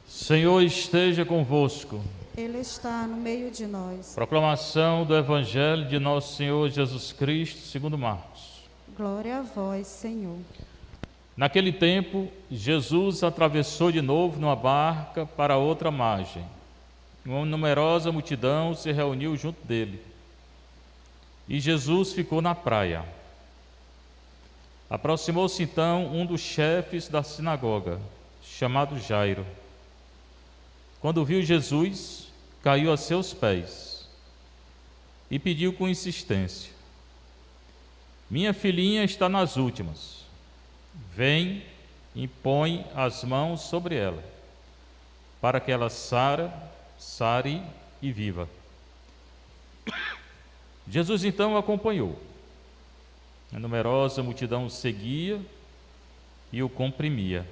Senhor esteja convosco. Ele está no meio de nós. Proclamação do Evangelho de nosso Senhor Jesus Cristo, segundo Marcos. Glória a vós, Senhor. Naquele tempo, Jesus atravessou de novo numa barca para outra margem. Uma numerosa multidão se reuniu junto dele. E Jesus ficou na praia. Aproximou-se então um dos chefes da sinagoga, chamado Jairo. Quando viu Jesus, caiu a seus pés e pediu com insistência: minha filhinha está nas últimas. Vem e põe as mãos sobre ela, para que ela sare e viva. Jesus então o acompanhou. A numerosa multidão o seguia e o comprimia.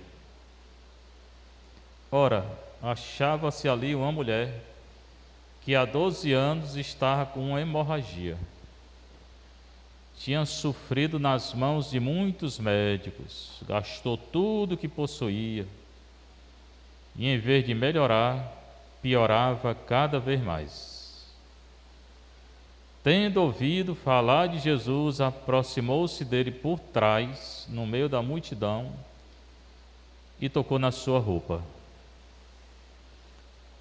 Ora, achava-se ali uma mulher que há 12 anos estava com uma hemorragia. Tinha sofrido nas mãos de muitos médicos, gastou tudo o que possuía e, em vez de melhorar, piorava cada vez mais. Tendo ouvido falar de Jesus, aproximou-se dele por trás, no meio da multidão, e tocou na sua roupa.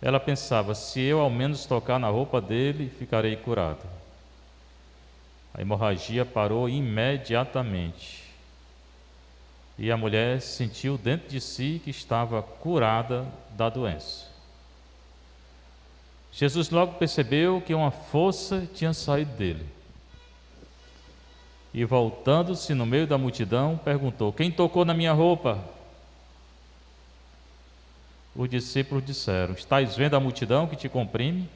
Ela pensava: se eu ao menos tocar na roupa dele, ficarei curada. A hemorragia parou imediatamente, e a mulher sentiu dentro de si que estava curada da doença. Jesus logo percebeu que uma força tinha saído dele. E voltando-se no meio da multidão, perguntou: quem tocou na minha roupa? Os discípulos disseram: estais vendo a multidão que te comprime?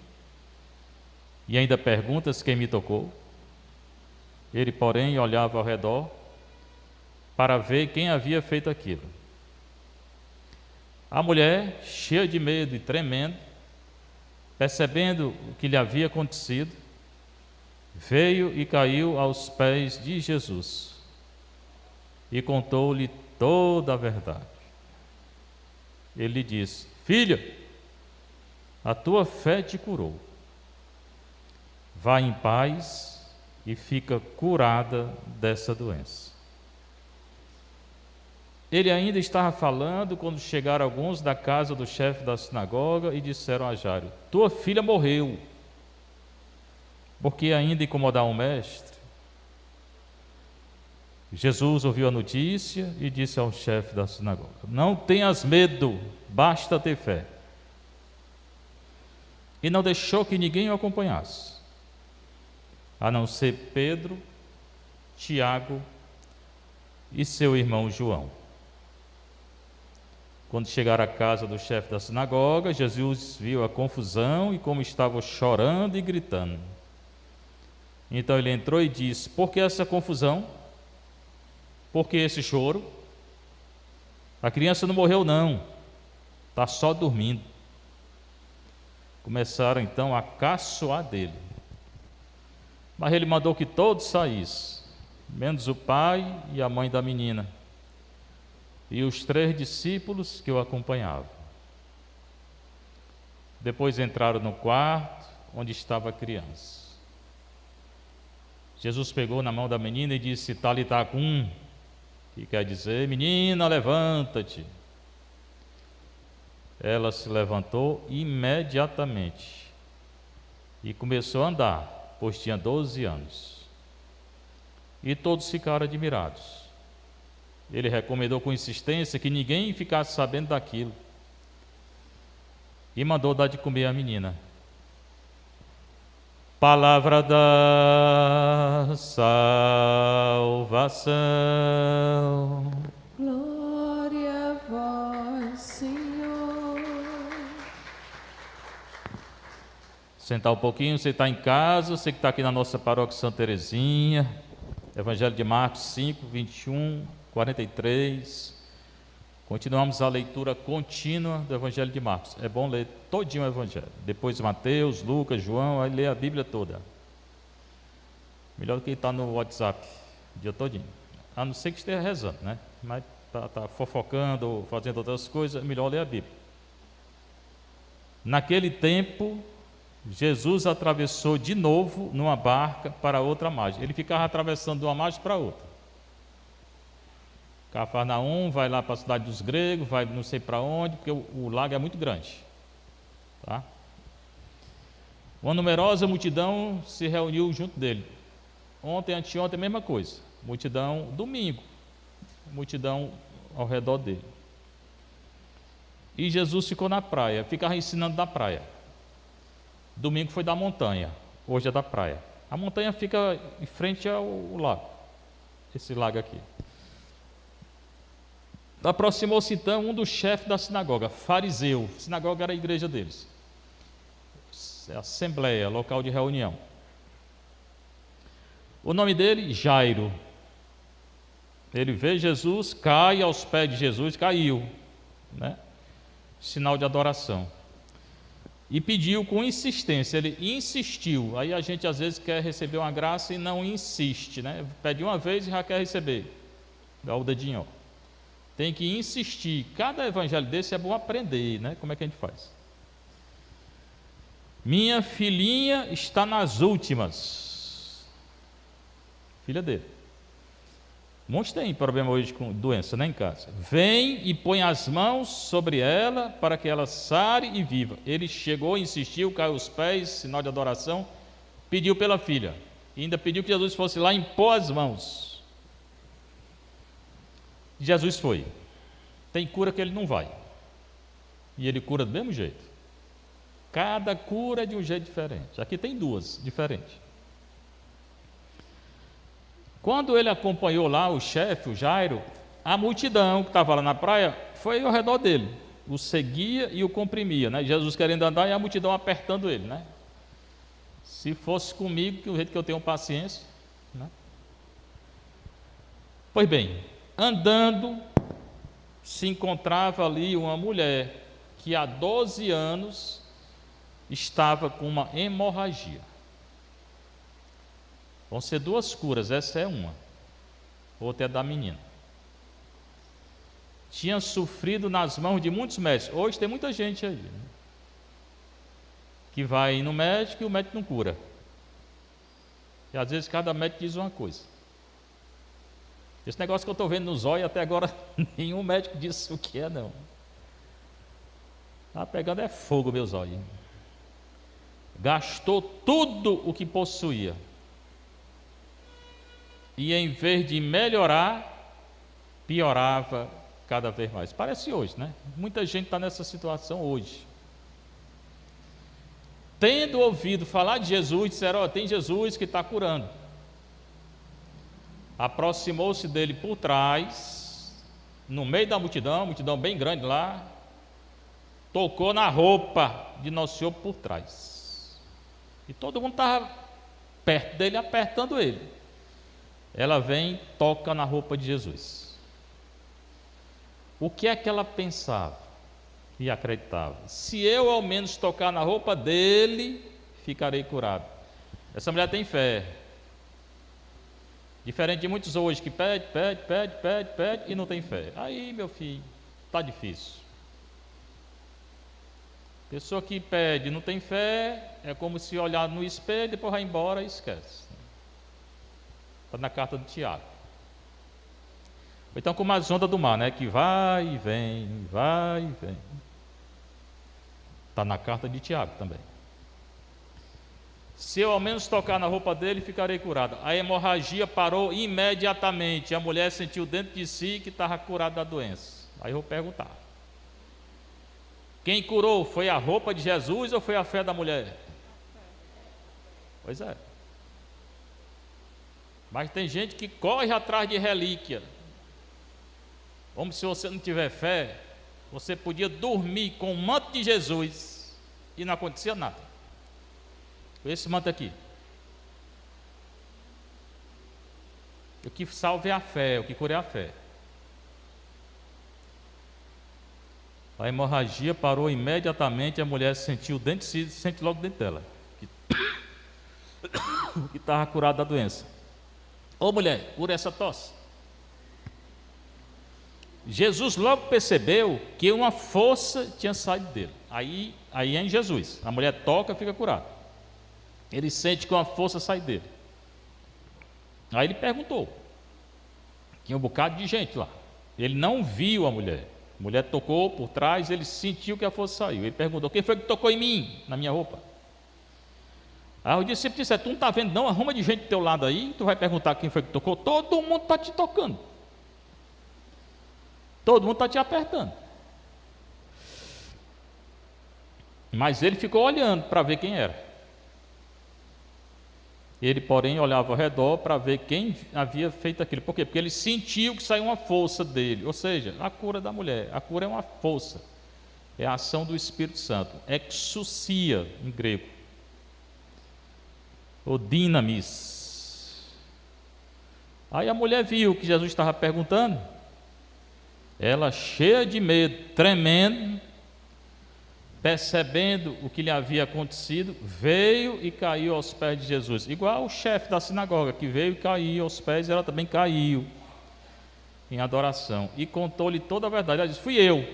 E ainda perguntas quem me tocou? Ele, porém, olhava ao redor para ver quem havia feito aquilo. A mulher, cheia de medo e tremendo, percebendo o que lhe havia acontecido, veio e caiu aos pés de Jesus e contou-lhe toda a verdade. Ele lhe disse: filha, a tua fé te curou. Vá em paz e fica curada dessa doença. Ele ainda estava falando quando chegaram alguns da casa do chefe da sinagoga e disseram a Jairo: tua filha morreu. Por que ainda incomodar o mestre? Jesus ouviu a notícia e disse ao chefe da sinagoga: não tenhas medo, basta ter fé. E não deixou que ninguém o acompanhasse, a não ser Pedro, Tiago e seu irmão João. Quando chegaram à casa do chefe da sinagoga, Jesus viu a confusão e como estavam chorando e gritando. Então ele entrou e disse: por que essa confusão? Por que esse choro? A criança não morreu não, está só dormindo. Começaram então a caçoar dele. Mas ele mandou que todos saíssem, menos o pai e a mãe da menina, e os 3 discípulos que o acompanhavam. Depois entraram no quarto onde estava a criança. Jesus pegou na mão da menina e disse: Talitá cum, que quer dizer: menina, levanta-te. Ela se levantou imediatamente e começou a andar, pois tinha 12 anos. E todos ficaram admirados. Ele recomendou com insistência que ninguém ficasse sabendo daquilo e mandou dar de comer à menina. Palavra da salvação. Glória a vós, Senhor. Sentar um pouquinho, você está em casa, você que está aqui na nossa paróquia Santa Terezinha, Evangelho de Marcos 5, 21, 43. Continuamos a leitura contínua do Evangelho de Marcos. É bom ler todinho o Evangelho. Depois Mateus, Lucas, João, aí lê a Bíblia toda. Melhor do que estar no WhatsApp o dia todinho. A não ser que esteja rezando, né? Mas tá fofocando ou fazendo outras coisas, é melhor ler a Bíblia. Naquele tempo, Jesus atravessou de novo numa barca para outra margem. Ele ficava atravessando de uma margem para outra. Cafarnaum, vai lá para a cidade dos gregos, vai não sei para onde, porque o lago é muito grande. Tá? Uma numerosa multidão se reuniu junto dele. Ontem, anteontem, a mesma coisa. Multidão, domingo, multidão ao redor dele. E Jesus ficou na praia, ficava ensinando na praia. Domingo foi da montanha, hoje é da praia. A montanha fica em frente ao lago, esse lago aqui. Aproximou-se então um dos chefes da sinagoga, fariseu. A sinagoga era a igreja deles, assembleia, local de reunião. O nome dele, Jairo. Ele vê Jesus, cai aos pés de Jesus, caiu, né? Sinal de adoração. E pediu com insistência, ele insistiu. Aí a gente às vezes quer receber uma graça e não insiste, né? Pede uma vez e já quer receber. Dá o dedinho, ó. Tem que insistir. Cada evangelho desse é bom aprender, né? Como é que a gente faz? Minha filhinha está nas últimas. Filha dele. Muitos têm problema hoje com doença, né, em casa. Vem e põe as mãos sobre ela para que ela sare e viva. Ele chegou, insistiu, caiu aos pés, sinal de adoração, pediu pela filha. E ainda pediu que Jesus fosse lá impor as mãos. Jesus foi. Tem cura que ele não vai. E ele cura do mesmo jeito. Cada cura é de um jeito diferente. Aqui tem duas diferentes. Quando ele acompanhou lá o chefe, o Jairo, a multidão que estava lá na praia foi ao redor dele, o seguia e o comprimia, né? Jesus querendo andar e a multidão apertando ele, né? Se fosse comigo, que o jeito que eu tenho paciência, né? Pois bem, andando, se encontrava ali uma mulher que há 12 anos estava com uma hemorragia. Vão ser duas curas, essa é uma, outra é da menina. Tinha sofrido nas mãos de muitos médicos. Hoje tem muita gente aí, né, que vai no médico e o médico não cura. E às vezes cada médico diz uma coisa. Esse negócio que eu estou vendo no zóio até agora, nenhum médico disse o que é, não. Está pegando é fogo meu zóio. Gastou tudo o que possuía. E em vez de melhorar, piorava cada vez mais. Parece hoje, né? Muita gente está nessa situação hoje. Tendo ouvido falar de Jesus, disseram: tem Jesus que está curando. Aproximou-se dele por trás, no meio da multidão bem grande lá, tocou na roupa de Nosso Senhor por trás. E todo mundo estava perto dele, apertando ele. Ela vem, toca na roupa de Jesus. O que é que ela pensava e acreditava? Se eu ao menos tocar na roupa dele, ficarei curado. Essa mulher tem fé. Diferente de muitos hoje que pede e não tem fé. Aí, meu filho, está difícil. Pessoa que pede e não tem fé, é como se olhar no espelho, depois vai embora e esquece. Está na carta de Tiago. Então, como as ondas do mar, né? Que vai e vem, vai e vem. Está na carta de Tiago também. Se eu ao menos tocar na roupa dele, ficarei curada. A hemorragia parou imediatamente. A mulher sentiu dentro de si que estava curada da doença. Aí eu vou perguntar: quem curou? Foi a roupa de Jesus ou foi a fé da mulher? Pois é. Mas tem gente que corre atrás de relíquia. Como se você não tiver fé, você podia dormir com o manto de Jesus e não acontecia nada. Esse manto aqui. O que salva é a fé, o que cura é a fé. A hemorragia parou imediatamente, a mulher sentiu dentro de si, sente logo dentro dela que estava curada da doença. Ô mulher, cura essa tosse. Jesus logo percebeu que uma força tinha saído dele. Aí é em Jesus. A mulher toca, fica curada. Ele sente que uma força sai dele. Aí ele perguntou. Tinha um bocado de gente lá. Ele não viu a mulher. A mulher tocou por trás, ele sentiu que a força saiu. Ele perguntou: quem foi que tocou em mim, na minha roupa? Aí o discípulo disse: tu não está vendo não? Arruma de gente do teu lado aí, tu vai perguntar quem foi que tocou. Todo mundo está te tocando. Todo mundo está te apertando. Mas ele ficou olhando para ver quem era. Ele, porém, olhava ao redor para ver quem havia feito aquilo. Por quê? Porque ele sentiu que saiu uma força dele. Ou seja, a cura da mulher. A cura é uma força. É a ação do Espírito Santo. Exousia, em grego. Ou dinamis. Aí a mulher viu que Jesus estava perguntando. Ela, cheia de medo, tremendo, percebendo o que lhe havia acontecido, veio e caiu aos pés de Jesus. Igual o chefe da sinagoga, que veio e caiu aos pés, ela também caiu em adoração. E contou-lhe toda a verdade. Ela disse: fui eu.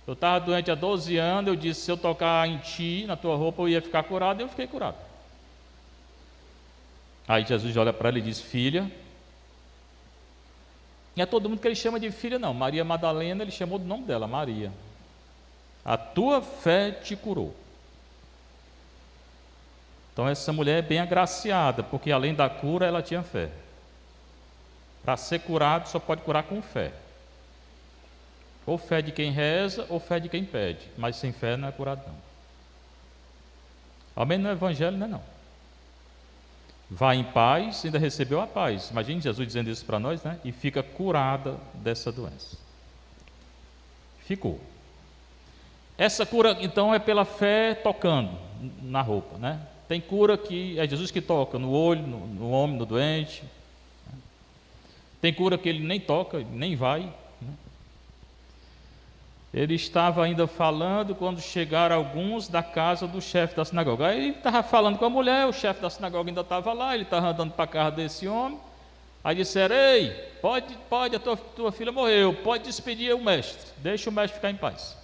Eu estava doente há 12 anos, eu disse: se eu tocar em ti, na tua roupa, eu ia ficar curado, e eu fiquei curado. Aí Jesus olha para ela e diz: filha. Não é todo mundo que ele chama de filha, não. Maria Madalena, ele chamou do nome dela, Maria. A tua fé te curou. Então essa mulher é bem agraciada, porque além da cura, ela tinha fé. Para ser curado, só pode curar com fé. Ou fé de quem reza, ou fé de quem pede. Mas sem fé não é curado, não. Ao menos no Evangelho não é, não. Vai em paz, ainda recebeu a paz. Imagine Jesus dizendo isso para nós, né? E fica curada dessa doença. Ficou. Essa cura, então, é pela fé tocando na roupa, né? Tem cura que é Jesus que toca no olho, no homem, no doente. Tem cura que ele nem toca, nem vai, né? Ele estava ainda falando quando chegaram alguns da casa do chefe da sinagoga. Aí ele estava falando com a mulher, o chefe da sinagoga ainda estava lá, ele estava andando para a casa desse homem. Aí disseram: ei, pode, a tua filha morreu, pode despedir o mestre, deixa o mestre ficar em paz.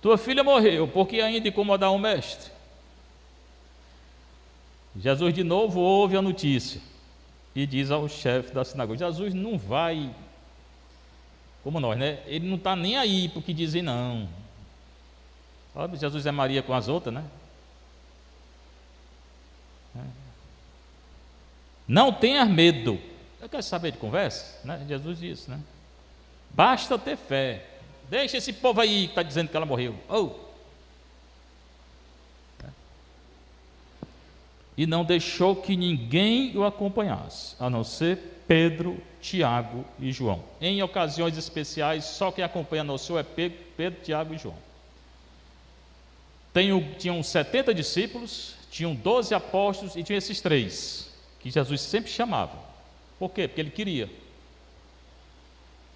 Tua filha morreu, por que ainda incomodar o mestre? Jesus de novo ouve a notícia e diz ao chefe da sinagoga. Jesus não vai, como nós, né? Ele não está nem aí para o que dizem, não. Olha, Jesus é Maria com as outras, né? Não tenha medo. Eu quero saber de conversa, né? Jesus disse, né? Basta ter fé. Deixa esse povo aí que está dizendo que ela morreu. Oh. E não deixou que ninguém o acompanhasse, a não ser Pedro, Tiago e João. Em ocasiões especiais, só quem acompanha no seu é Pedro, Tiago e João. Tinham 70 discípulos, tinham 12 apóstolos e tinha esses 3, que Jesus sempre chamava. Por quê? Porque ele queria.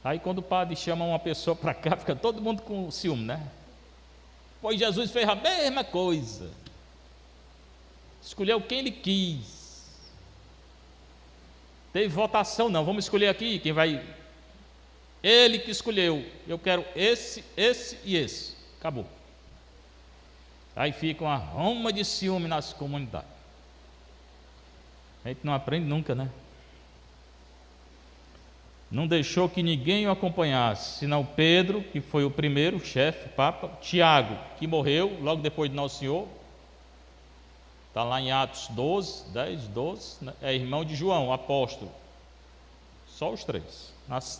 Aí quando o padre chama uma pessoa para cá, fica todo mundo com ciúme, né? Pois Jesus fez a mesma coisa. Escolheu quem ele quis. Teve votação, não. Vamos escolher aqui quem vai. Ele que escolheu. Eu quero esse e esse. Acabou. Aí fica uma roma de ciúme nas comunidades. A gente não aprende nunca, né? Não deixou que ninguém o acompanhasse, senão Pedro, que foi o primeiro chefe, Papa, Tiago, que morreu logo depois de Nosso Senhor, está lá em Atos 10, 12, né? É irmão de João, apóstolo. Só os 3.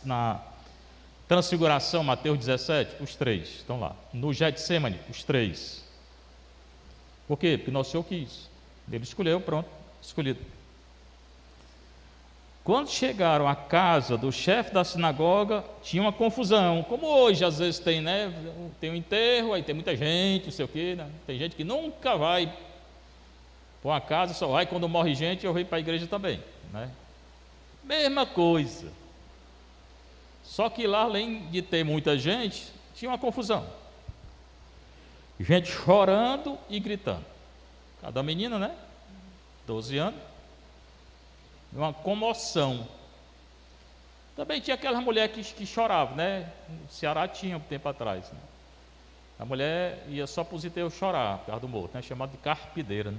Na Transfiguração, Mateus 17, os 3 estão lá. No Getsemane, os 3. Por quê? Porque Nosso Senhor quis. Ele escolheu, pronto, escolhido. Quando chegaram à casa do chefe da sinagoga, tinha uma confusão, como hoje às vezes tem, né? Tem um enterro, aí tem muita gente, não sei o quê, né? Tem gente que nunca vai para uma casa, só vai quando morre gente, eu venho para a igreja também, né? Mesma coisa. Só que lá, além de ter muita gente, tinha uma confusão. Gente chorando e gritando. Cada menina, né? 12 anos. Uma comoção. Também tinha aquela mulher que chorava, né? No Ceará tinha um tempo atrás, né? A mulher ia só para os enterros chorar por causa do morto, né? Chamado de carpideira, né?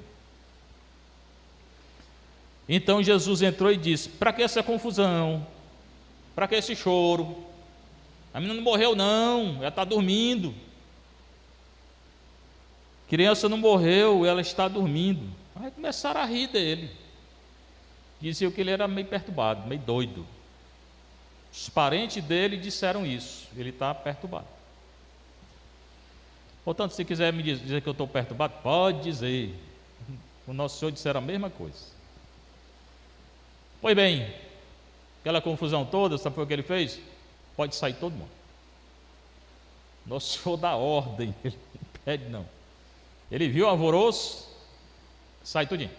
Então Jesus entrou e disse: para que essa confusão? Para que esse choro? A menina não morreu não, ela está dormindo. Criança não morreu, ela está dormindo. Aí começaram a rir dele. Diziam que ele era meio perturbado, meio doido. Os parentes dele disseram isso, ele está perturbado. Portanto, se quiser me dizer que eu estou perturbado, pode dizer. O nosso Senhor disseram a mesma coisa. Pois bem, aquela confusão toda, sabe o que ele fez? Pode sair todo mundo. Nosso Senhor dá ordem, ele não pede não. Ele viu o alvoroço, sai tudinho.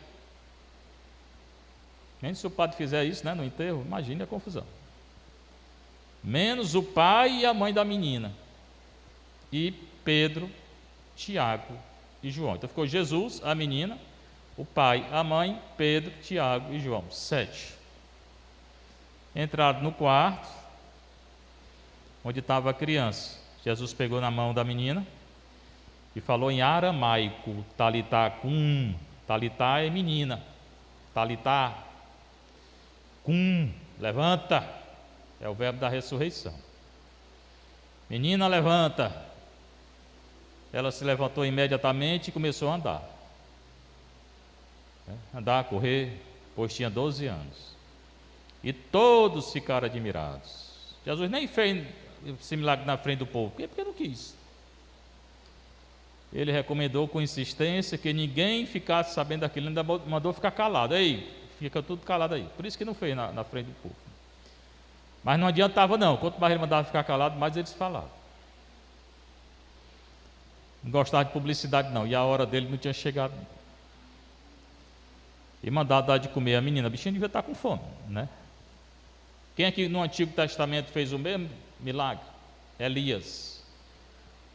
Nem se o padre fizer isso, né, no enterro, imagine a confusão. Menos o pai e a mãe da menina. E Pedro, Tiago e João. Então ficou Jesus, a menina, o pai, a mãe, Pedro, Tiago e João. 7. Entraram no quarto, onde estava a criança. Jesus pegou na mão da menina e falou em aramaico, talitá cum. Talitá é menina. Talitá cum, levanta. É o verbo da ressurreição. Menina, levanta. Ela se levantou imediatamente e começou a andar. Andar, correr, pois tinha 12 anos. E todos ficaram admirados. Jesus nem fez esse milagre na frente do povo. Por quê? Porque não quis. Ele recomendou com insistência que ninguém ficasse sabendo daquilo, ainda mandou ficar calado. Ei, fica tudo calado aí. Por isso que não fez na frente do povo. Mas não adiantava não. Quanto mais ele mandava ficar calado, mais eles falavam. Não gostava de publicidade não. E a hora dele não tinha chegado. E mandava dar de comer a menina. A bichinha devia estar com fome, né? Quem aqui no Antigo Testamento fez o mesmo milagre? Elias.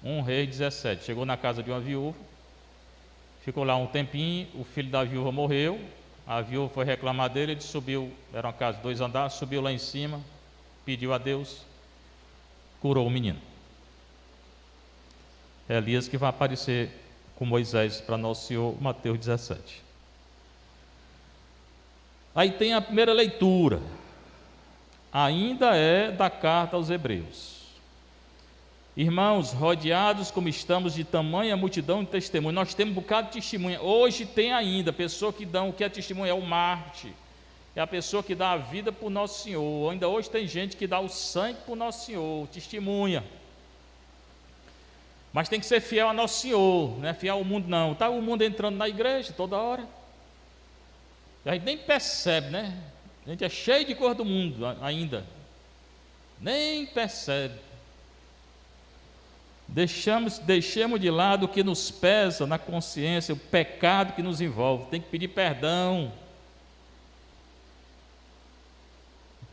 1 Reis 17. Chegou na casa de uma viúva. Ficou lá um tempinho. O filho da viúva morreu. A viúva foi reclamar dele. Ele subiu. Era uma casa de 2 andares. Subiu lá em cima. Pediu a Deus. Curou o menino. Elias que vai aparecer com Moisés para Nosso Senhor. Mateus 17. Aí tem a primeira leitura. Ainda é da carta aos Hebreus. Irmãos, rodeados como estamos de tamanha multidão de testemunhas, nós temos um bocado de testemunha. Hoje tem ainda, pessoa que dá o que é testemunha, é o mártir, é a pessoa que dá a vida para o Nosso Senhor. Ainda hoje tem gente que dá o sangue para o Nosso Senhor, testemunha. Mas tem que ser fiel a Nosso Senhor, não é fiel ao mundo não. Está o mundo entrando na igreja toda hora. A gente nem percebe, né? A gente é cheio de coisa do mundo ainda. Nem percebe. Deixemos de lado o que nos pesa na consciência, o pecado que nos envolve. Tem que pedir perdão.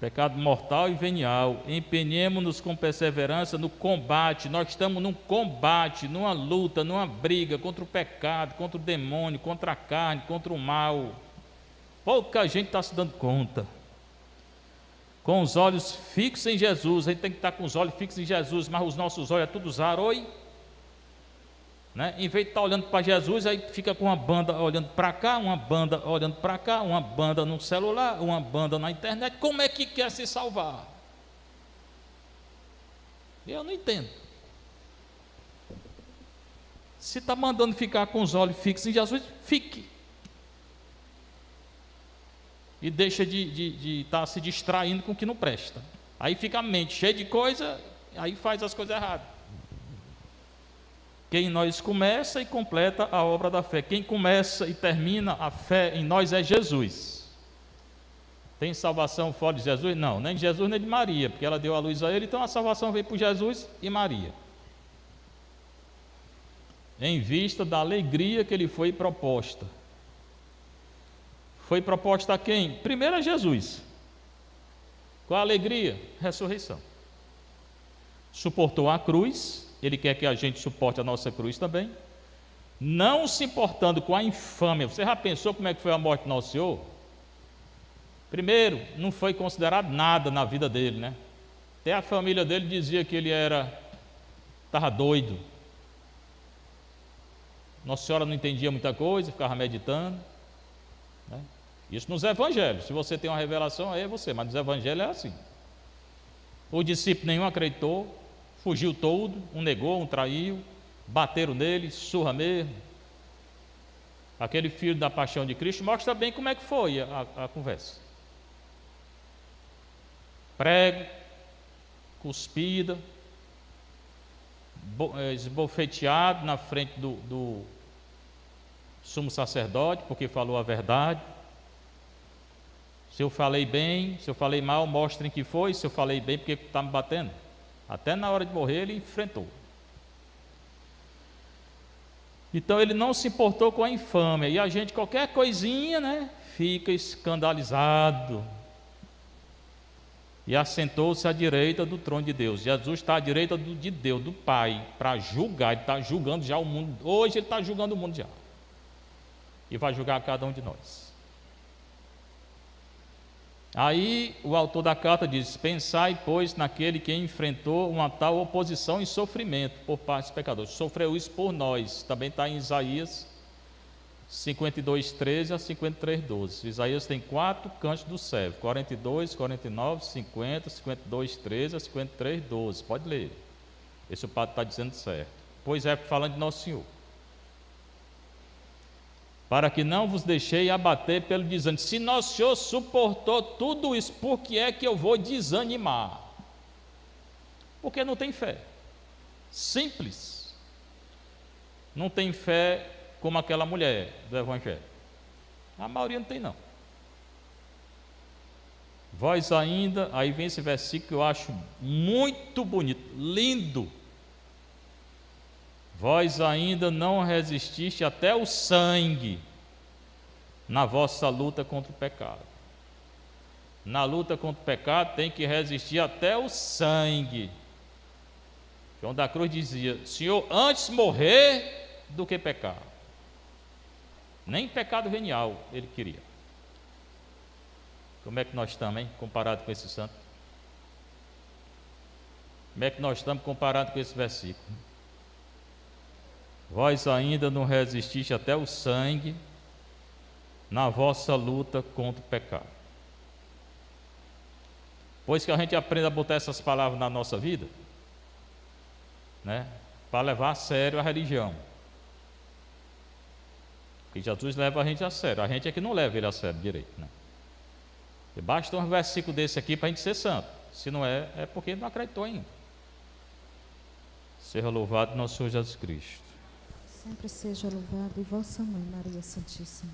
Pecado mortal e venial. Empenhemo-nos com perseverança no combate. Nós estamos num combate, numa luta, numa briga contra o pecado, contra o demônio, contra a carne, contra o mal. Pouca gente está se dando conta. Com os olhos fixos em Jesus. A gente tem que estar com os olhos fixos em Jesus, mas os nossos olhos é tudo zaroi, né? Em vez de estar olhando para Jesus, aí fica com uma banda olhando para cá, uma banda olhando para cá, uma banda no celular, uma banda na internet. Como é que quer se salvar? Eu não entendo. Se está mandando ficar com os olhos fixos em Jesus, fique. E deixa de estar se distraindo com o que não presta. Aí fica a mente cheia de coisa, aí faz as coisas erradas. Quem em nós começa e completa a obra da fé. Quem começa e termina a fé em nós é Jesus. Tem salvação fora de Jesus? Não, nem de Jesus nem de Maria, porque ela deu a luz a ele, então a salvação veio por Jesus e Maria. Em vista da alegria que lhe foi proposta. Foi proposta a quem? Primeiro a Jesus. Qual a alegria? Ressurreição. Suportou a cruz, ele quer que a gente suporte a nossa cruz também. Não se importando com a infâmia. Você já pensou como é que foi a morte do nosso Senhor? Primeiro, não foi considerado nada na vida dele, né? Até a família dele dizia que ele estava doido. Nossa Senhora não entendia muita coisa, ficava meditando, né? Isso nos evangelhos. Se você tem uma revelação, aí é você, mas nos evangelhos é assim. O discípulo nenhum acreditou, fugiu todo, um negou, um traiu, bateram nele, surra mesmo. Aquele filho da paixão de Cristo mostra bem como é que foi a conversa. Prego, cuspida, esbofeteado na frente do sumo sacerdote, porque falou a verdade. Se eu falei bem, se eu falei mal, mostrem que foi. Se eu falei bem, porque está me batendo. Até na hora de morrer ele enfrentou. Então ele não se importou com a infâmia. E a gente, qualquer coisinha, né, fica escandalizado. E assentou-se à direita do trono de Deus. Jesus está à direita de Deus, do Pai, para julgar. Ele está julgando já o mundo. Hoje ele está julgando o mundo já. E vai julgar cada um de nós. Aí o autor da carta diz: pensai, pois, naquele que enfrentou uma tal oposição e sofrimento por parte dos pecadores. Sofreu isso por nós. Também está em Isaías 52:13 a 53:12. Isaías tem 4 cantos do servo: 42, 49, 50, 52:13 a 53:12. Pode ler. Esse o padre está dizendo certo. Pois é, falando de Nosso Senhor. Para que não vos deixei abater pelo desânimo. Se Nosso Senhor suportou tudo isso, por que é que eu vou desanimar? Porque não tem fé. Simples. Não tem fé como aquela mulher do Evangelho. A maioria não tem, não. Vós ainda, aí vem esse versículo que eu acho muito bonito, lindo. Vós ainda não resististe até o sangue na vossa luta contra o pecado. Na luta contra o pecado tem que resistir até o sangue. João da Cruz dizia: Senhor, antes morrer do que pecar. Nem pecado venial ele queria. Como é que nós estamos, hein, comparado com esse santo? Como é que nós estamos comparado com esse versículo? Vós ainda não resististe até o sangue na vossa luta contra o pecado. Pois que a gente aprenda a botar essas palavras na nossa vida, né, para levar a sério a religião. Porque Jesus leva a gente a sério, a gente é que não leva ele a sério direito, né? E basta um versículo desse aqui para a gente ser santo. Se não é, é porque não acreditou ainda. Seja louvado nosso Senhor Jesus Cristo. Sempre seja louvado e vossa mãe, Maria Santíssima.